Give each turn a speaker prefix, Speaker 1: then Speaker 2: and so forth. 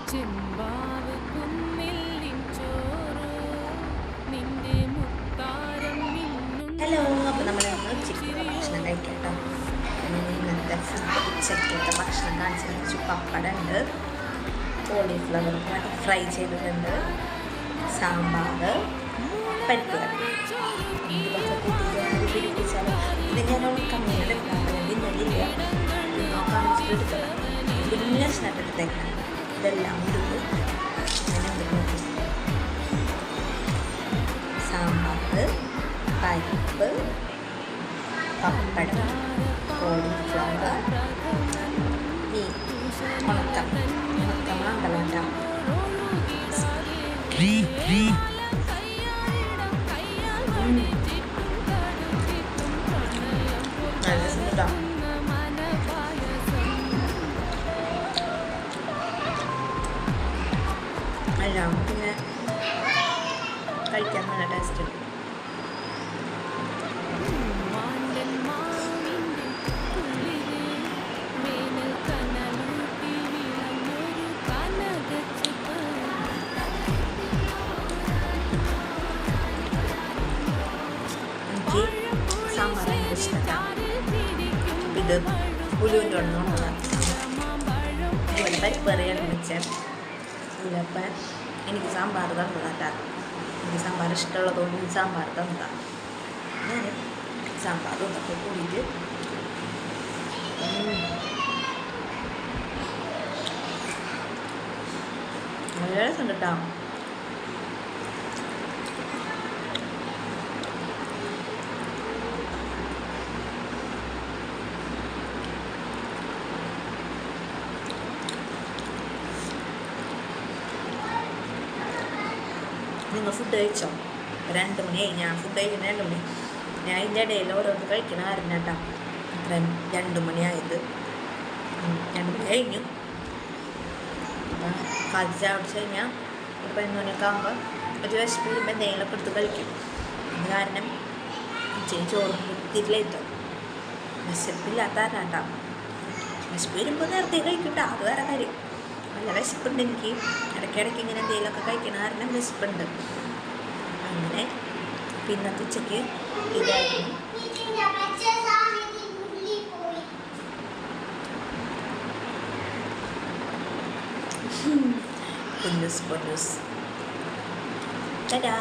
Speaker 1: ചെമ്പാവ് കുന്നില്ലിൻ ചോറ് നിന്റെ മുത്താരം
Speaker 2: ഹലോ,
Speaker 1: മിന്നുന്ന
Speaker 2: അപ്പോൾ നമ്മൾ ഉച്ചയ്ക്കുള്ള ഭക്ഷണം കഴിക്കാം കേട്ടോ. ഇന്നത്തെ ഉച്ചയ്ക്കത്തെ ഭക്ഷണം കാണിച്ചു വെച്ചു. പപ്പടം ഉണ്ട്, കോളിഫ്ലവർ ഫ്രൈ ചെയ്തിട്ടുണ്ട്, സാമ്പാർ, പരിപ്പ് കറി. ഇതൊക്കെ കൂട്ടിയിട്ട് പിടിപ്പിച്ചാൽ ഇത് ഞാൻ കമ്മിയുടെ ഇന്നലില്ല കാണിച്ചിട്ട് എടുക്കണം. വലിയ സ്നാട്ടെടുത്തേക്കണം. ഇതെല്ലാം ഇടുന്നു. സാമ്പാർ, പരിപ്പ്, പപ്പടം, കോളിഫ്ലവർ, മീൻ, ഉണക്കമാങ്കലണ്ട, നല്ല രസമുണ്ടോ? അല്ല പിന്നെ കഴിക്കാൻ നല്ല ടേസ്റ്റ് ഉണ്ട്. എനിക്ക് സാമ്പാർ ഭയങ്കര ഇഷ്ടമാണ്. ഇത് ഉലുവിൻ്റെ ഒന്നുള്ളതാണ്. അതുപോലെ പരിപ്പ് കറിയാണ് വെച്ചാൽ ഉലപ്പം എനിക്ക് സാമ്പാർ തന്നതാ. എനിക്ക് സാമ്പാർ ഇഷ്ടമുള്ളതുകൊണ്ട് സാമ്പാർ തന്നതാണ്. ഞാൻ സാമ്പാറും ഇതൊക്കെ കൂടിയിട്ട് നല്ല രസം കേട്ടോ. നിങ്ങൾ ഫുഡ് കഴിച്ചോ? 2 മണിയായി. ഞാൻ ഫുഡ് കഴിക്കുന്ന 2 മണി. ഞാൻ ഇതിൻ്റെ ഇടയിൽ ഓരോന്ന് കഴിക്കണ കാരണം കേട്ടോ അത്രയും 2 മണിയായത്. 2 മണി കഴിഞ്ഞു. അപ്പം കാലത്ത് ചായ കുടിച്ച് കഴിഞ്ഞാൽ ഒരു 11 മണിയൊക്കെ ആകുമ്പോൾ ഒരു വിശപ്പ് വരുമ്പോൾ എന്തെങ്കിലുമൊക്കെ എടുത്ത് കഴിക്കും. അത് കാരണം ഉച്ചയ്ക്ക് ചോറും തിരിലെത്തും. വിശപ്പില്ലാത്ത കേട്ടോ. വിശപ്പ് വരുമ്പോൾ നേരത്തെ കഴിക്കും. അത് വേറെ കാര്യം. നല്ല വിശപ്പുണ്ട് എനിക്ക്. ഇടയ്ക്കിടയ്ക്ക് ഇങ്ങനെ എന്തെങ്കിലുമൊക്കെ കഴിക്കണ കാരണം വിശപ്പുണ്ട്. അങ്ങനെ പിന്നത്തെ ഉച്ചയ്ക്ക് ഇതായിരുന്നു. പൊന്നൂസ് ടാറ്റാ.